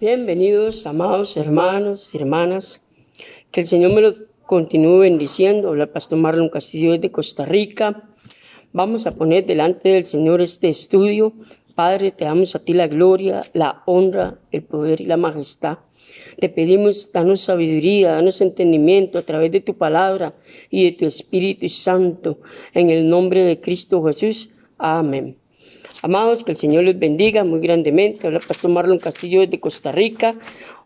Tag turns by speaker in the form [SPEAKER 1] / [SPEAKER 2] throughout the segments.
[SPEAKER 1] Bienvenidos, amados hermanos y hermanas. Que el Señor me los continúe bendiciendo. Habla el pastor Marlon Castillo desde Costa Rica. Vamos a poner delante del Señor este estudio. Padre, te damos a ti la gloria, la honra, el poder y la majestad. Te pedimos, danos sabiduría, danos entendimiento a través de tu palabra y de tu Espíritu Santo. En el nombre de Cristo Jesús. Amén. Amados, que el Señor les bendiga muy grandemente. Habla el pastor Marlon Castillo desde Costa Rica.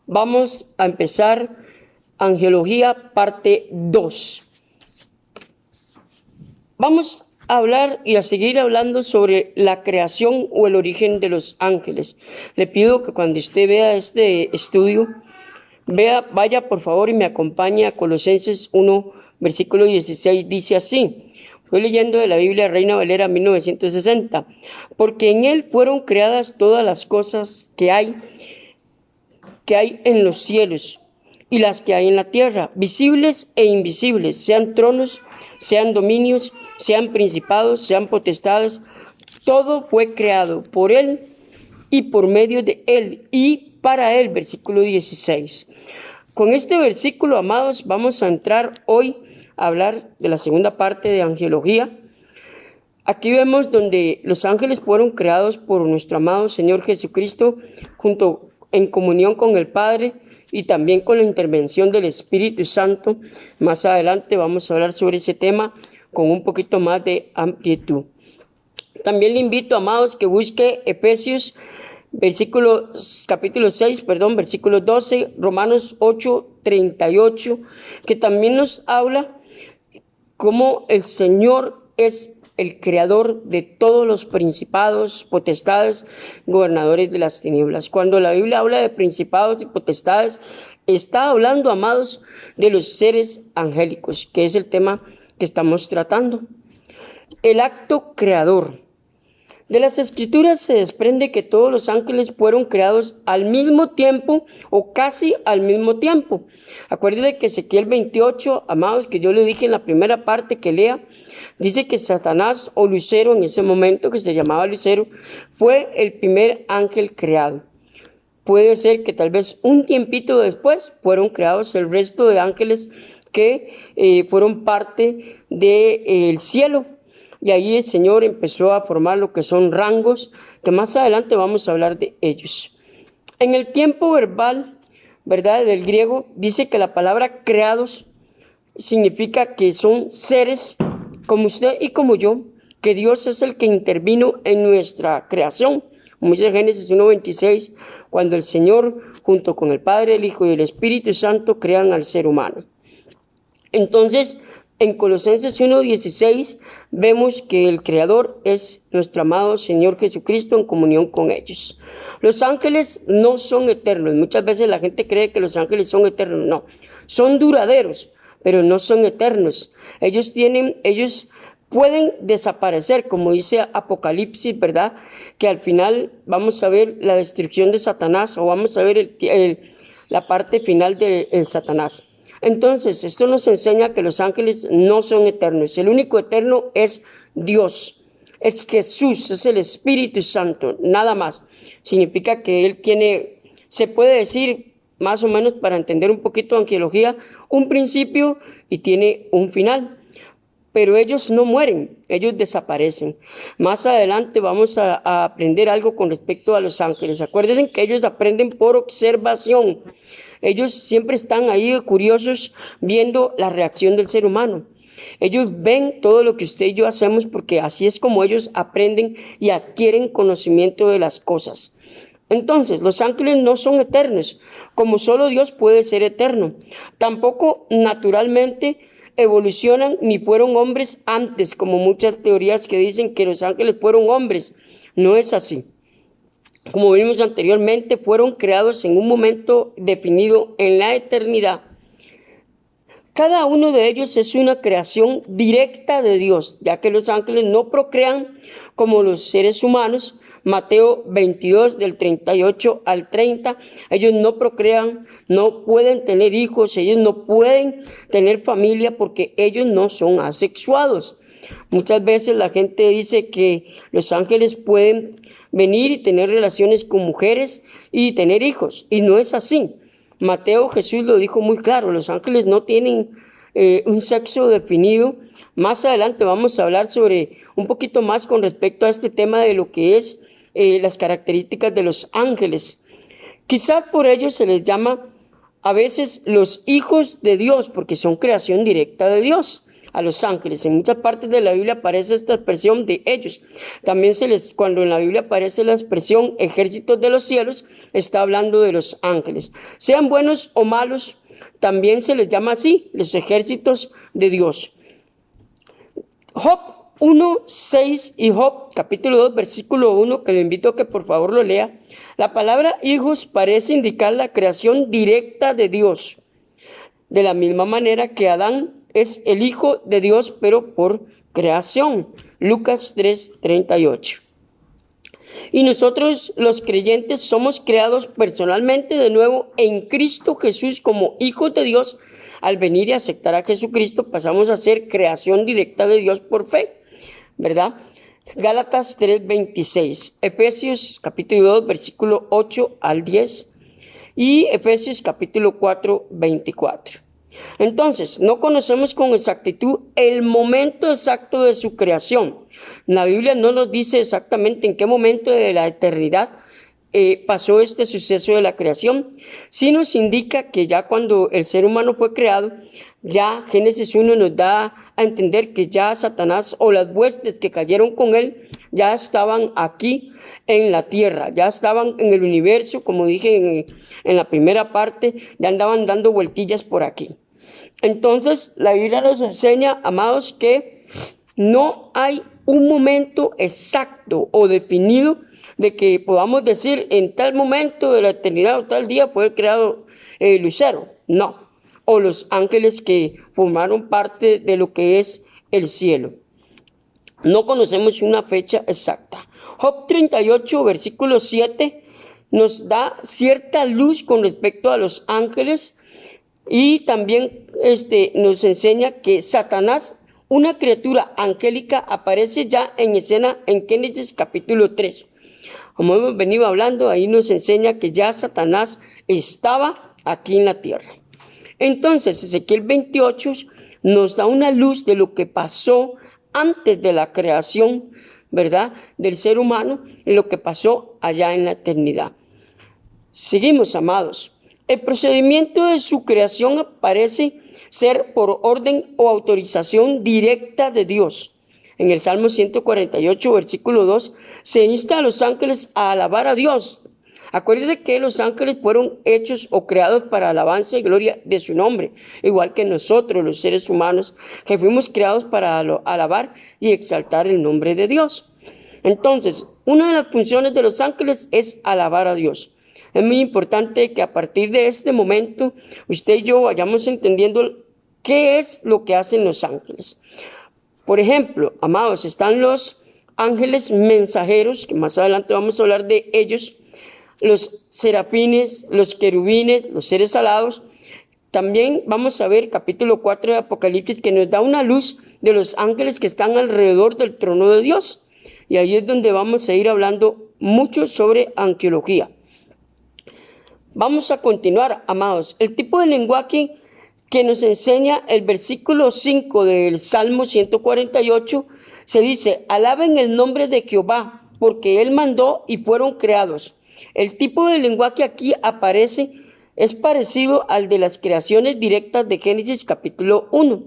[SPEAKER 1] Vamos a empezar Angelología parte 2. Vamos a hablar y a seguir hablando sobre la creación o el origen de los ángeles. Le pido que cuando usted vea este estudio, vaya por favor y me acompañe a Colosenses 1, versículo 16. Dice así. Estoy leyendo de la Biblia Reina Valera 1960. Porque en Él fueron creadas todas las cosas que hay en los cielos y las que hay en la tierra, visibles e invisibles, sean tronos, sean dominios, sean principados, sean potestades. Todo fue creado por Él y por medio de Él y para Él. Versículo 16. Con este versículo, amados, vamos a entrar hoy a hablar de la segunda parte de Angelología. Aquí vemos donde los ángeles fueron creados por nuestro amado Señor Jesucristo en comunión con el Padre y también con la intervención del Espíritu Santo. Más adelante vamos a hablar sobre ese tema con un poquito más de amplitud. También le invito, amados, que busque Efesios capítulo 6, versículo 12, Romanos 8, 38, que también nos habla cómo el Señor es el creador de todos los principados, potestades, gobernadores de las tinieblas. Cuando la Biblia habla de principados y potestades, está hablando, amados, de los seres angélicos, que es el tema que estamos tratando. El acto creador. De las Escrituras se desprende que todos los ángeles fueron creados al mismo tiempo o casi al mismo tiempo. Acuérdense que Ezequiel 28, amados, que yo le dije en la primera parte que lea, dice que Satanás o Lucero, en ese momento que se llamaba Lucero, fue el primer ángel creado. Puede ser que tal vez un tiempito después fueron creados el resto de ángeles que fueron parte del cielo. Y ahí el Señor empezó a formar lo que son rangos, que más adelante vamos a hablar de ellos. En el tiempo verbal, ¿verdad?, del griego, dice que la palabra creados significa que son seres como usted y como yo, que Dios es el que intervino en nuestra creación. Como dice Génesis 1:26, cuando el Señor, junto con el Padre, el Hijo y el Espíritu Santo, crean al ser humano. Entonces, en Colosenses 1:16 vemos que el Creador es nuestro amado Señor Jesucristo en comunión con ellos. Los ángeles no son eternos. Muchas veces la gente cree que los ángeles son eternos. No, son duraderos, pero no son eternos. Ellos pueden desaparecer, como dice Apocalipsis, ¿verdad? Que al final vamos a ver la destrucción de Satanás o vamos a ver la parte final de Satanás. Entonces, esto nos enseña que los ángeles no son eternos. El único eterno es Dios, es Jesús, es el Espíritu Santo, nada más. Significa que Él se puede decir, más o menos para entender un poquito de angelología, un principio y tiene un final. Pero ellos no mueren, ellos desaparecen. Más adelante vamos a aprender algo con respecto a los ángeles. Acuérdense que ellos aprenden por observación. Ellos siempre están ahí curiosos viendo la reacción del ser humano. Ellos ven todo lo que usted y yo hacemos porque así es como ellos aprenden y adquieren conocimiento de las cosas. Entonces, los ángeles no son eternos, como solo Dios puede ser eterno. Tampoco naturalmente evolucionan ni fueron hombres antes, como muchas teorías que dicen que los ángeles fueron hombres. No es así. Como vimos anteriormente, fueron creados en un momento definido en la eternidad. Cada uno de ellos es una creación directa de Dios, ya que los ángeles no procrean como los seres humanos. Mateo 22, del 38 al 30, ellos no procrean, no pueden tener hijos, ellos no pueden tener familia porque ellos no son asexuados. Muchas veces la gente dice que los ángeles pueden venir y tener relaciones con mujeres y tener hijos. Y no es así. Mateo, Jesús lo dijo muy claro, los ángeles no tienen un sexo definido. Más adelante vamos a hablar sobre un poquito más con respecto a este tema de lo que es las características de los ángeles. Quizás por ello se les llama a veces los hijos de Dios, porque son creación directa de Dios. A los ángeles, en muchas partes de la Biblia aparece esta expresión de ellos. También cuando en la Biblia aparece la expresión ejércitos de los cielos, está hablando de los ángeles. Sean buenos o malos, también se les llama así, los ejércitos de Dios. Job 1, 6 y Job capítulo 2, versículo 1, que le invito a que por favor lo lea. La palabra hijos parece indicar la creación directa de Dios. De la misma manera que Adán es el hijo de Dios, pero por creación. Lucas 3, 38. Y nosotros los creyentes somos creados personalmente de nuevo en Cristo Jesús como hijos de Dios. Al venir y aceptar a Jesucristo pasamos a ser creación directa de Dios por fe, ¿verdad? Gálatas 3:26, Efesios capítulo 2, versículo 8 al 10 y Efesios capítulo 4:24. Entonces, no conocemos con exactitud el momento exacto de su creación. La Biblia no nos dice exactamente en qué momento de la eternidad pasó este suceso de la creación, sí nos indica que ya cuando el ser humano fue creado, ya Génesis 1 nos da a entender que ya Satanás o las huestes que cayeron con él ya estaban aquí en la tierra, ya estaban en el universo, como dije en la primera parte, ya andaban dando vueltillas por aquí. Entonces, la Biblia nos enseña, amados, que no hay un momento exacto o definido de que podamos decir en tal momento de la eternidad o tal día fue creado Lucero. No. O los ángeles que formaron parte de lo que es el cielo. No conocemos una fecha exacta. Job 38, versículo 7, nos da cierta luz con respecto a los ángeles y también nos enseña que Satanás, una criatura angélica, aparece ya en escena en Génesis capítulo 3. Como hemos venido hablando, ahí nos enseña que ya Satanás estaba aquí en la tierra. Entonces, Ezequiel 28 nos da una luz de lo que pasó antes de la creación, ¿verdad?, del ser humano y lo que pasó allá en la eternidad. Seguimos, amados. El procedimiento de su creación parece ser por orden o autorización directa de Dios. En el Salmo 148, versículo 2, se insta a los ángeles a alabar a Dios. Acuérdense que los ángeles fueron hechos o creados para alabanza y gloria de su nombre, igual que nosotros, los seres humanos, que fuimos creados para alabar y exaltar el nombre de Dios. Entonces, una de las funciones de los ángeles es alabar a Dios. Es muy importante que a partir de este momento usted y yo vayamos entendiendo qué es lo que hacen los ángeles. Por ejemplo, amados, están los ángeles mensajeros, que más adelante vamos a hablar de ellos, los serafines, los querubines, los seres alados. También vamos a ver capítulo 4 de Apocalipsis, que nos da una luz de los ángeles que están alrededor del trono de Dios. Y ahí es donde vamos a ir hablando mucho sobre angelología. Vamos a continuar, amados. El tipo de lenguaje que nos enseña el versículo 5 del Salmo 148, se dice: alaben el nombre de Jehová, porque Él mandó y fueron creados. El tipo de lenguaje aquí aparece, es parecido al de las creaciones directas de Génesis capítulo 1.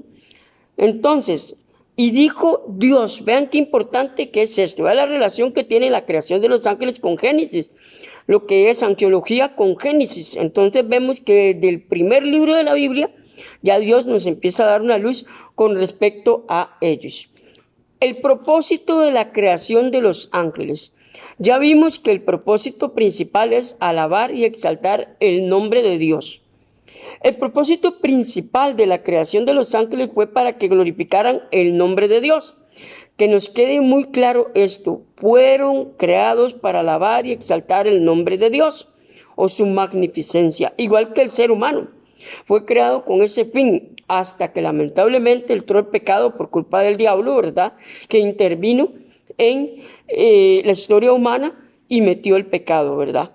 [SPEAKER 1] Entonces, y dijo Dios, vean qué importante que es esto, vean la relación que tiene la creación de los ángeles con Génesis, lo que es angelología con Génesis. Entonces vemos que desde el primer libro de la Biblia, ya Dios nos empieza a dar una luz con respecto a ellos. El propósito de la creación de los ángeles. Ya vimos que el propósito principal es alabar y exaltar el nombre de Dios. El propósito principal de la creación de los ángeles fue para que glorificaran el nombre de Dios. Que nos quede muy claro esto: fueron creados para alabar y exaltar el nombre de Dios o su magnificencia, igual que el ser humano. Fue creado con ese fin, hasta que lamentablemente entró el pecado por culpa del diablo, ¿verdad?, que intervino en la historia humana y metió el pecado, ¿verdad?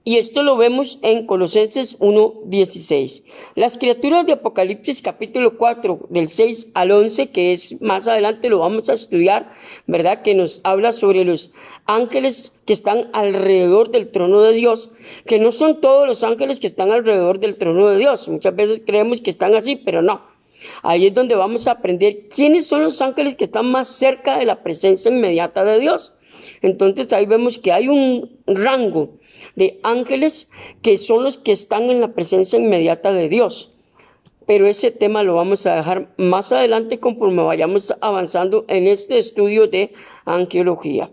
[SPEAKER 1] Y esto lo vemos en Colosenses 1:16. Las criaturas de Apocalipsis capítulo 4, del 6 al 11, que es más adelante lo vamos a estudiar, ¿verdad? Que nos habla sobre los ángeles que están alrededor del trono de Dios, que no son todos los ángeles que están alrededor del trono de Dios. Muchas veces creemos que están así, pero no. Ahí es donde vamos a aprender quiénes son los ángeles que están más cerca de la presencia inmediata de Dios. Entonces ahí vemos que hay un rango de ángeles que son los que están en la presencia inmediata de Dios. Pero ese tema lo vamos a dejar más adelante conforme vayamos avanzando en este estudio de angelología.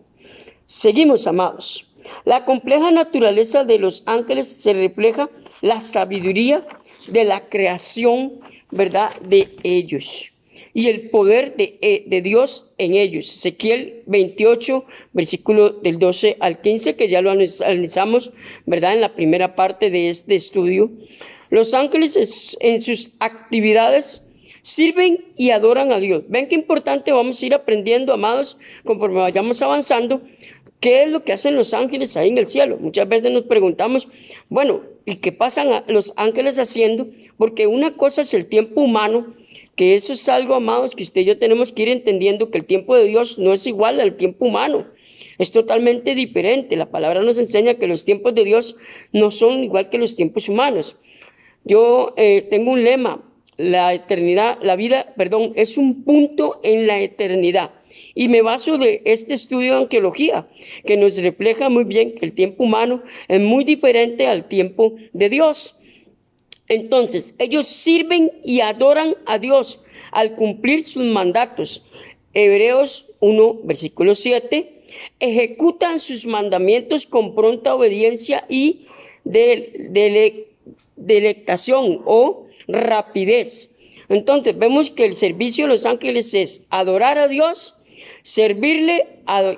[SPEAKER 1] Seguimos, amados. La compleja naturaleza de los ángeles se refleja la sabiduría de la creación, ¿verdad?, de ellos y el poder de Dios en ellos. Ezequiel 28, versículo del 12 al 15, que ya lo analizamos, ¿verdad?, en la primera parte de este estudio. Los ángeles en sus actividades sirven y adoran a Dios. Ven qué importante, vamos a ir aprendiendo, amados, conforme vayamos avanzando, qué es lo que hacen los ángeles ahí en el cielo. Muchas veces nos preguntamos, bueno, ¿y qué pasan los ángeles haciendo? Porque una cosa es el tiempo humano, que eso es algo, amados, que usted y yo tenemos que ir entendiendo, que el tiempo de Dios no es igual al tiempo humano. Es totalmente diferente. La palabra nos enseña que los tiempos de Dios no son igual que los tiempos humanos. Yo tengo un lema: la eternidad, es un punto en la eternidad. Y me baso de este estudio de angelología, que nos refleja muy bien que el tiempo humano es muy diferente al tiempo de Dios. Entonces, ellos sirven y adoran a Dios al cumplir sus mandatos. Hebreos 1, versículo 7, ejecutan sus mandamientos con pronta obediencia y delectación o rapidez. Entonces, vemos que el servicio de los ángeles es adorar a Dios, servirle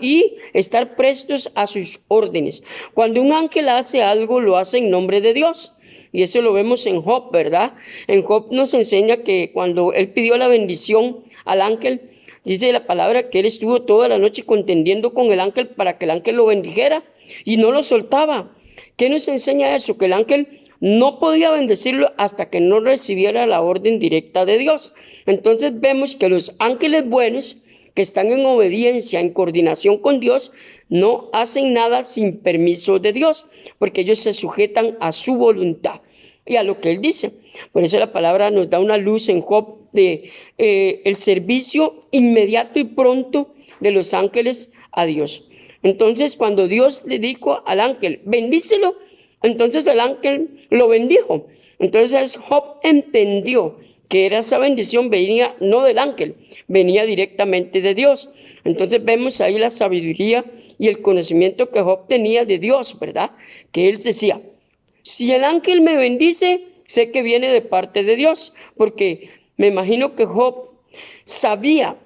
[SPEAKER 1] y estar prestos a sus órdenes. Cuando un ángel hace algo, lo hace en nombre de Dios. Y eso lo vemos en Job, ¿verdad? En Job nos enseña que cuando él pidió la bendición al ángel, dice la palabra que él estuvo toda la noche contendiendo con el ángel para que el ángel lo bendijera y no lo soltaba. ¿Qué nos enseña eso? Que el ángel no podía bendecirlo hasta que no recibiera la orden directa de Dios. Entonces vemos que los ángeles buenos, que están en obediencia, en coordinación con Dios, no hacen nada sin permiso de Dios, porque ellos se sujetan a su voluntad y a lo que Él dice. Por eso la palabra nos da una luz en Job de el servicio inmediato y pronto de los ángeles a Dios. Entonces, cuando Dios le dijo al ángel, bendícelo, entonces el ángel lo bendijo. Entonces Job entendió que esa bendición venía no del ángel, venía directamente de Dios. Entonces vemos ahí la sabiduría y el conocimiento que Job tenía de Dios, ¿verdad? Que él decía, si el ángel me bendice, sé que viene de parte de Dios, porque me imagino que Job sabía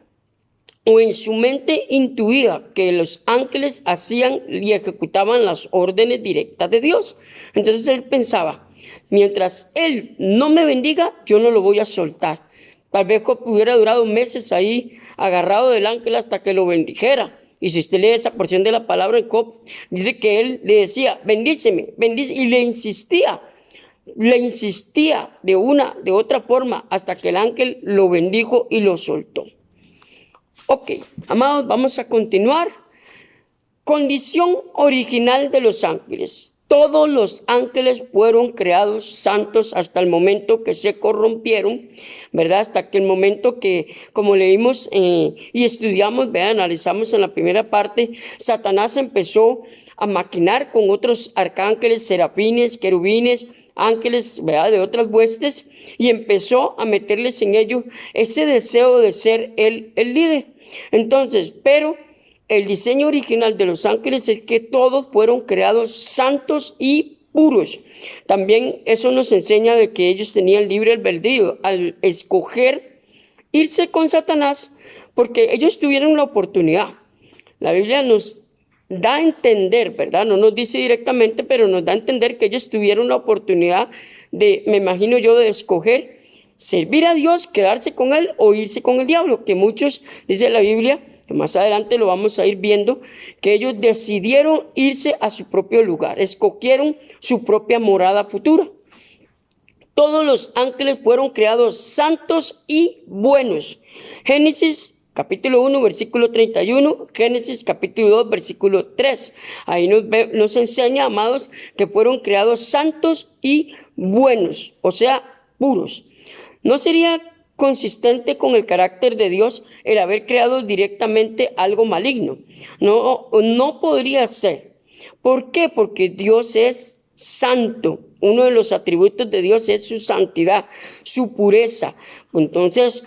[SPEAKER 1] o en su mente intuía que los ángeles hacían y ejecutaban las órdenes directas de Dios. Entonces él pensaba, mientras él no me bendiga, yo no lo voy a soltar. Tal vez Job hubiera durado meses ahí agarrado del ángel hasta que lo bendijera. Y si usted lee esa porción de la palabra en Job, dice que él le decía, bendíceme, y le insistía de otra forma, hasta que el ángel lo bendijo y lo soltó. Ok, amados, vamos a continuar. Condición original de los ángeles. Todos los ángeles fueron creados santos hasta el momento que se corrompieron, ¿verdad? Hasta que el momento que, como leímos y estudiamos, analizamos en la primera parte, Satanás empezó a maquinar con otros arcángeles, serafines, querubines, ángeles, ¿verdad?, de otras huestes, y empezó a meterles en ellos ese deseo de ser el líder. Entonces, pero el diseño original de los ángeles es que todos fueron creados santos y puros. También eso nos enseña de que ellos tenían libre albedrío al escoger irse con Satanás, porque ellos tuvieron la oportunidad. La Biblia nos da a entender, ¿verdad? No nos dice directamente, pero nos da a entender que ellos tuvieron la oportunidad de, me imagino yo, de escoger servir a Dios, quedarse con Él o irse con el diablo, que muchos, dice la Biblia, que más adelante lo vamos a ir viendo, que ellos decidieron irse a su propio lugar, escogieron su propia morada futura. Todos los ángeles fueron creados santos y buenos. Génesis capítulo 1, versículo 31, Génesis capítulo 2, versículo 3. Ahí nos enseña, amados, que fueron creados santos y buenos, o sea, puros. ¿No sería consistente con el carácter de Dios el haber creado directamente algo maligno? No podría ser. ¿Por qué? Porque Dios es santo. Uno de los atributos de Dios es su santidad, su pureza. Entonces,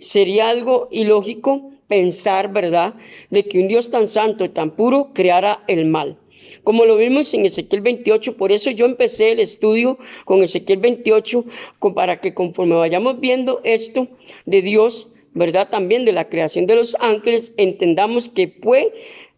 [SPEAKER 1] sería algo ilógico pensar, ¿verdad?, de que un Dios tan santo y tan puro creara el mal. Como lo vimos en Ezequiel 28, por eso yo empecé el estudio con Ezequiel 28, para que conforme vayamos viendo esto de Dios, ¿verdad?, también de la creación de los ángeles, entendamos que fue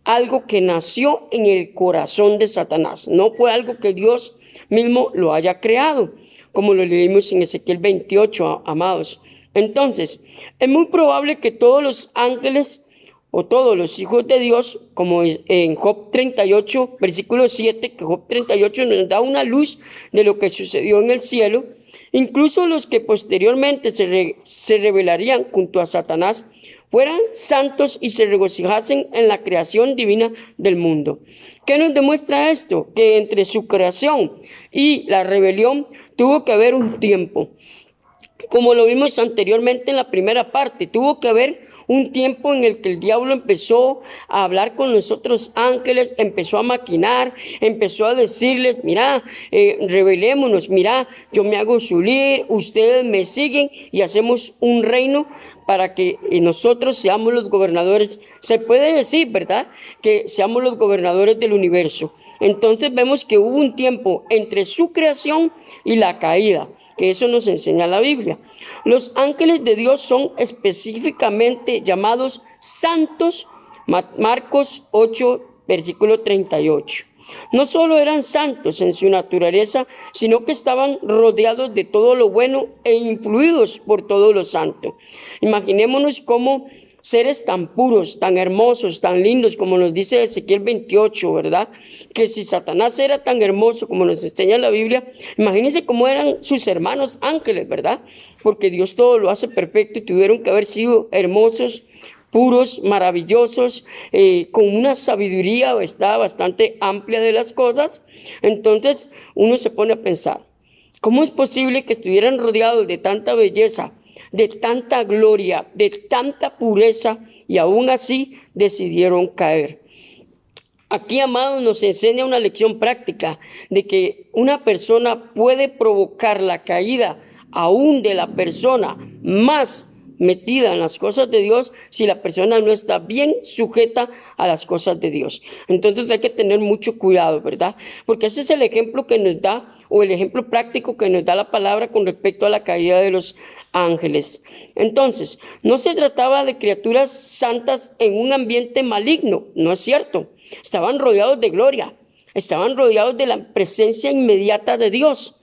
[SPEAKER 1] algo que nació en el corazón de Satanás, no fue algo que Dios mismo lo haya creado, como lo leímos en Ezequiel 28, amados. Entonces, es muy probable que todos los ángeles o todos los hijos de Dios, como en Job 38, versículo 7, que Job 38 nos da una luz de lo que sucedió en el cielo, incluso los que posteriormente se rebelarían junto a Satanás, fueran santos y se regocijasen en la creación divina del mundo. ¿Qué nos demuestra esto? Que entre su creación y la rebelión tuvo que haber un tiempo. Como lo vimos anteriormente en la primera parte, tuvo que haber un tiempo en el que el diablo empezó a hablar con los otros ángeles, empezó a maquinar, empezó a decirles, mira, rebelémonos, mira, yo me hago su líder, ustedes me siguen y hacemos un reino para que nosotros seamos los gobernadores. Se puede decir, ¿verdad?, que seamos los gobernadores del universo. Entonces vemos que hubo un tiempo entre su creación y la caída, que eso nos enseña la Biblia. Los ángeles de Dios son específicamente llamados santos, Marcos 8, versículo 38. No solo eran santos en su naturaleza, sino que estaban rodeados de todo lo bueno e influidos por todo lo santo. Imaginémonos cómo seres tan puros, tan hermosos, tan lindos, como nos dice Ezequiel 28, ¿verdad? Que si Satanás era tan hermoso como nos enseña la Biblia, imagínense cómo eran sus hermanos ángeles, ¿verdad? Porque Dios todo lo hace perfecto y tuvieron que haber sido hermosos, puros, maravillosos, con una sabiduría bastante amplia de las cosas. Entonces uno se pone a pensar, ¿cómo es posible que estuvieran rodeados de tanta belleza, de tanta gloria, de tanta pureza, y aún así decidieron caer? Aquí, amados, nos enseña una lección práctica de que una persona puede provocar la caída aún de la persona más metida en las cosas de Dios si la persona no está bien sujeta a las cosas de Dios. Entonces hay que tener mucho cuidado, ¿verdad? Porque ese es el ejemplo que nos da, o el ejemplo práctico que nos da la palabra con respecto a la caída de los ángeles. Entonces, no se trataba de criaturas santas en un ambiente maligno, no es cierto. Estaban rodeados de gloria, estaban rodeados de la presencia inmediata de Dios,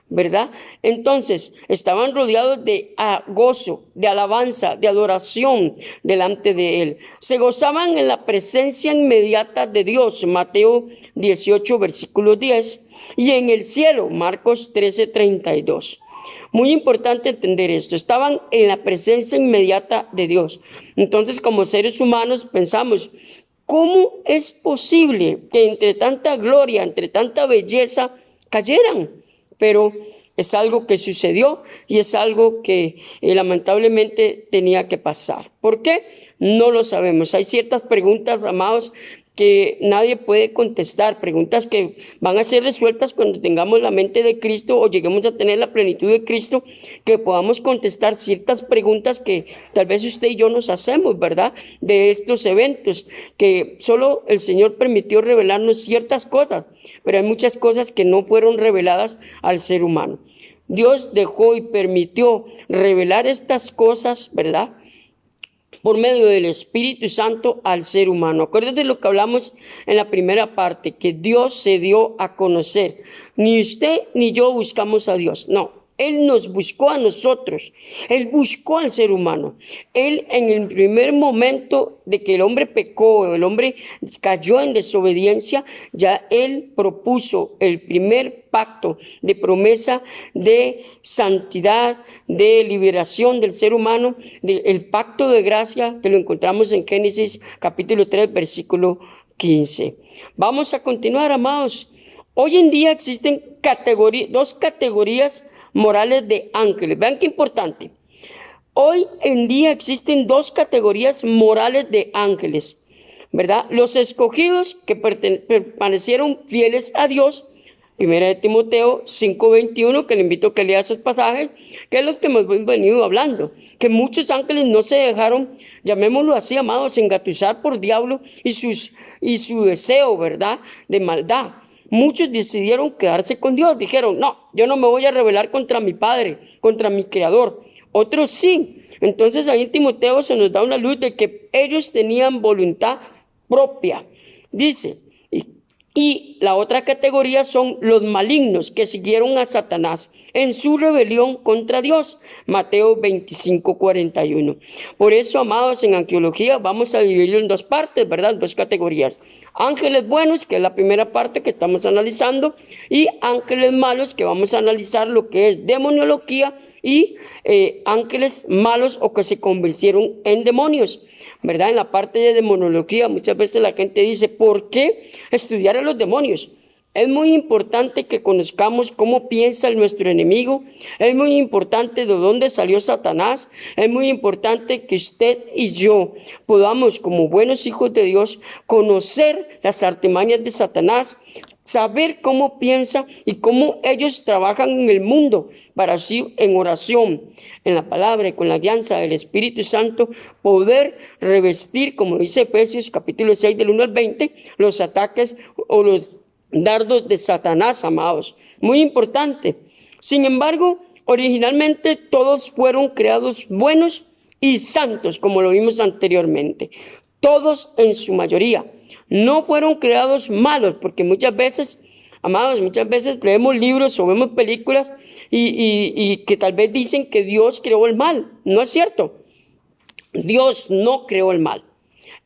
[SPEAKER 1] ¿verdad? Entonces, estaban rodeados de gozo, de alabanza, de adoración delante de Él. Se gozaban en la presencia inmediata de Dios, Mateo 18, versículo 10, y en el cielo, Marcos 13, 32. Muy importante entender esto. Estaban en la presencia inmediata de Dios. Entonces, como seres humanos, pensamos, ¿cómo es posible que entre tanta gloria, entre tanta belleza, cayeran? Pero es algo que sucedió y es algo que lamentablemente tenía que pasar. ¿Por qué? No lo sabemos. Hay ciertas preguntas, amados, que nadie puede contestar, preguntas que van a ser resueltas cuando tengamos la mente de Cristo o lleguemos a tener la plenitud de Cristo, que podamos contestar ciertas preguntas que tal vez usted y yo nos hacemos, ¿verdad? De estos eventos, que solo el Señor permitió revelarnos ciertas cosas, pero hay muchas cosas que no fueron reveladas al ser humano. Dios dejó y permitió revelar estas cosas, ¿verdad?, por medio del Espíritu Santo al ser humano. Acuérdate de lo que hablamos en la primera parte, que Dios se dio a conocer. Ni usted ni yo buscamos a Dios, no. Él nos buscó a nosotros. Él buscó al ser humano. Él, en el primer momento de que el hombre pecó, el hombre cayó en desobediencia, ya Él propuso el primer pacto de promesa de santidad, de liberación del ser humano, el pacto de gracia que lo encontramos en Génesis capítulo 3, versículo 15. Vamos a continuar, amados. Hoy en día existen dos categorías morales de ángeles. Vean qué importante. Hoy en día existen dos categorías morales de ángeles, ¿verdad? Los escogidos que permanecieron fieles a Dios, 1 de Timoteo 5:21, que le invito a que lea esos pasajes, que es lo que hemos venido hablando, que muchos ángeles no se dejaron, llamémoslo así, amados, engatusar por diablo y su deseo, ¿verdad?, de maldad. Muchos decidieron quedarse con Dios, dijeron, no, yo no me voy a rebelar contra mi Padre, contra mi Creador. Otros sí. Entonces ahí en Timoteo se nos da una luz de que ellos tenían voluntad propia. Dice, y la otra categoría son los malignos que siguieron a Satanás en su rebelión contra Dios. Mateo 25:41. Por eso, amados, en arqueología vamos a dividirlo en dos partes, ¿verdad? Dos categorías. Ángeles buenos, que es la primera parte que estamos analizando, y ángeles malos, que vamos a analizar lo que es demoniología y ángeles malos o que se convirtieron en demonios, ¿verdad? En la parte de demonología muchas veces la gente dice, ¿por qué estudiar a los demonios? Es muy importante que conozcamos cómo piensa nuestro enemigo. Es muy importante de dónde salió Satanás. Es muy importante que usted y yo podamos, como buenos hijos de Dios, conocer las artimañas de Satanás, saber cómo piensa y cómo ellos trabajan en el mundo, para así en oración, en la palabra y con la guianza del Espíritu Santo, poder revestir, como dice Efesios capítulo 6 del 1 al 20, los ataques o los dardos de Satanás, amados. Muy importante. Sin embargo, originalmente todos fueron creados buenos y santos, como lo vimos anteriormente. Todos en su mayoría. No fueron creados malos, porque muchas veces, amados, muchas veces leemos libros o vemos películas y que tal vez dicen que Dios creó el mal. No es cierto. Dios no creó el mal.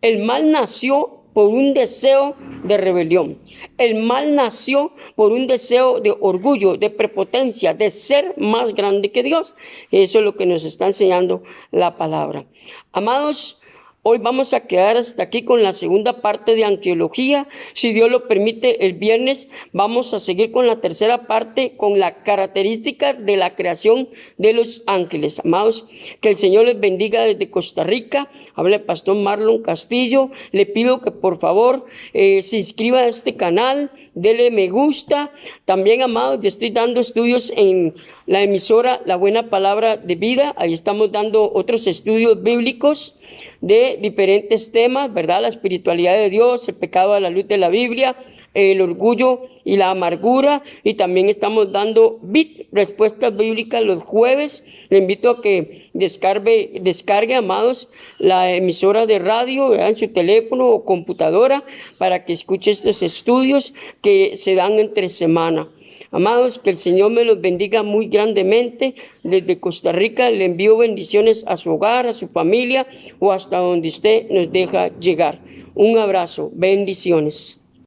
[SPEAKER 1] El mal nació por un deseo de rebelión. El mal nació por un deseo de orgullo, de prepotencia, de ser más grande que Dios. Eso es lo que nos está enseñando la palabra. Amados, hoy vamos a quedar hasta aquí con la segunda parte de angeología. Si Dios lo permite, el viernes vamos a seguir con la tercera parte, con las características de la creación de los ángeles. Amados, que el Señor les bendiga desde Costa Rica. Habla el pastor Marlon Castillo. Le pido que por favor se inscriba a este canal, dele me gusta. También, amados, yo estoy dando estudios en la emisora La Buena Palabra de Vida. Ahí estamos dando otros estudios bíblicos de diferentes temas, ¿verdad? La espiritualidad de Dios, el pecado a la luz de la Biblia, el orgullo y la amargura. Y también estamos dando respuestas bíblicas los jueves. Le invito a que descargue, amados, la emisora de radio, ¿verdad?, en su teléfono o computadora, para que escuche estos estudios que se dan entre semana. Amados, que el Señor me los bendiga muy grandemente. Desde Costa Rica le envío bendiciones a su hogar, a su familia o hasta donde usted nos deja llegar. Un abrazo, bendiciones.